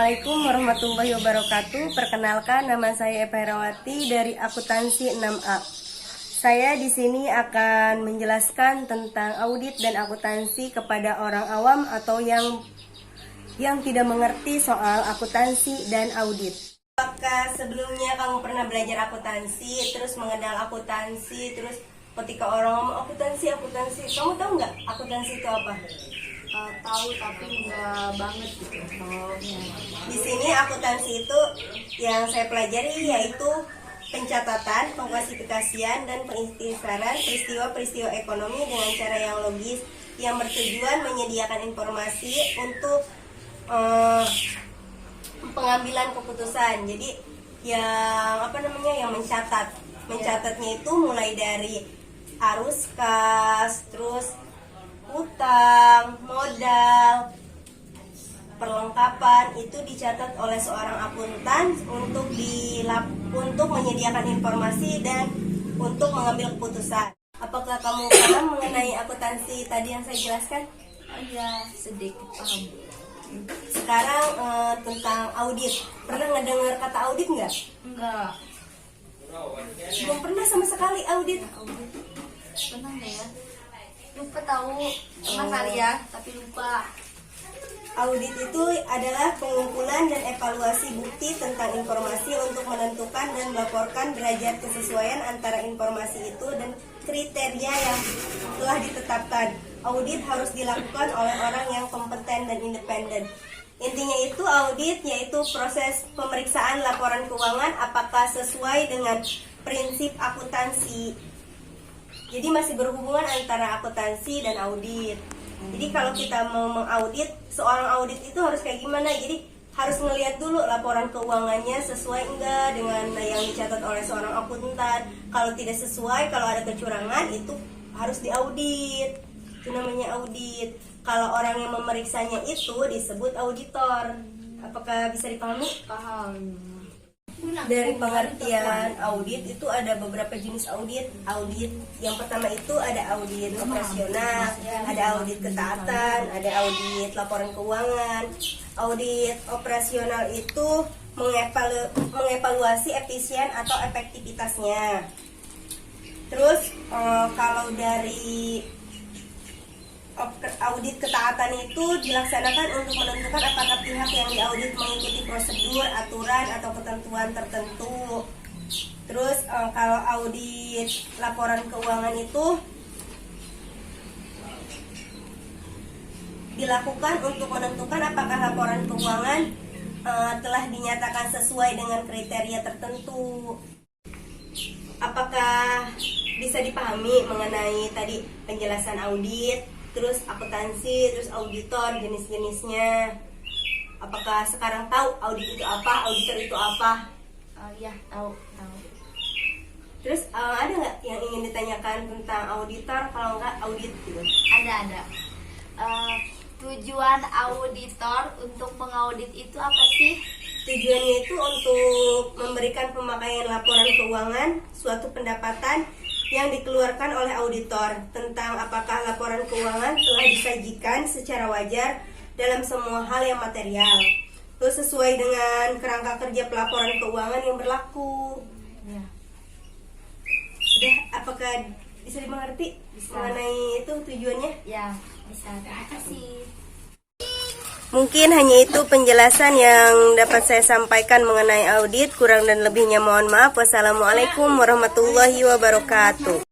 Assalamualaikum warahmatullahi wabarakatuh. Perkenalkan, nama saya Eva Herawati dari akuntansi 6A. Saya di sini akan menjelaskan tentang audit dan akuntansi kepada orang awam atau yang tidak mengerti soal akuntansi dan audit. Apakah sebelumnya kamu pernah belajar akuntansi, terus mengenal akuntansi, terus ketika orang ngomong akuntansi, kamu tahu nggak akuntansi itu apa? Tahu tapi nggak banget gitu. Di sini akuntansi itu yang saya pelajari yaitu pencatatan, pengklasifikasian, dan pengikhtisaran peristiwa-peristiwa ekonomi dengan cara yang logis yang bertujuan menyediakan informasi untuk pengambilan keputusan. Jadi yang mencatatnya itu mulai dari arus kas, terus utang, modal, perlengkapan itu dicatat oleh seorang akuntan untuk menyediakan informasi dan untuk mengambil keputusan. Apakah kamu paham mengenai akuntansi tadi yang saya jelaskan? Ya, sedikit paham. Sekarang tentang audit. Pernah ngedengar kata audit nggak? Enggak. Belum pernah sama sekali audit. Pernah nggak ya? Lupa tahu. Pernah kali ya, tapi lupa. Audit itu adalah pengumpulan dan evaluasi bukti tentang informasi untuk menentukan dan melaporkan derajat kesesuaian antara informasi itu dan kriteria yang telah ditetapkan. Audit harus dilakukan oleh orang yang kompeten dan independen. Intinya itu audit yaitu proses pemeriksaan laporan keuangan apakah sesuai dengan prinsip akuntansi. Jadi masih berhubungan antara akuntansi dan audit. Jadi kalau kita mau mengaudit, seorang audit itu harus kayak gimana? Jadi harus ngelihat dulu laporan keuangannya sesuai enggak dengan yang dicatat oleh seorang akuntan. Kalau tidak sesuai, kalau ada kecurangan itu harus diaudit. Itu namanya audit. Kalau orang yang memeriksanya itu disebut auditor. Apakah bisa dipahami? Paham. Dari pengertian audit itu ada beberapa jenis audit. Audit yang pertama itu ada audit operasional, ada audit ketaatan, ada audit laporan keuangan. Audit operasional itu mengevaluasi efisien atau efektivitasnya. Terus kalau dari audit ketaatan itu dilaksanakan untuk menentukan apakah pihak yang diaudit mengikuti prosedur, aturan, atau ketentuan tertentu. Terus kalau audit laporan keuangan itu dilakukan untuk menentukan apakah laporan keuangan telah dinyatakan sesuai dengan kriteria tertentu. Apakah bisa dipahami mengenai tadi penjelasan audit, terus akuntansi, terus auditor, jenis-jenisnya? Apakah sekarang tahu audit itu apa, auditor itu apa? Ya, tahu. Terus ada nggak yang ingin ditanyakan tentang auditor? Kalau nggak audit gitu? Ada. Tujuan auditor untuk mengaudit itu apa sih? Tujuannya itu untuk memberikan pemakaian laporan keuangan suatu pendapatan yang dikeluarkan oleh auditor tentang apakah laporan keuangan telah disajikan secara wajar dalam semua hal yang material, terus sesuai dengan kerangka kerja pelaporan keuangan yang berlaku. Ya. Sudah, apakah bisa dimengerti mengenai itu tujuannya? Ya, bisa. Terima kasih. Mungkin hanya itu penjelasan yang dapat saya sampaikan mengenai audit. Kurang dan lebihnya mohon maaf. Wassalamualaikum warahmatullahi wabarakatuh.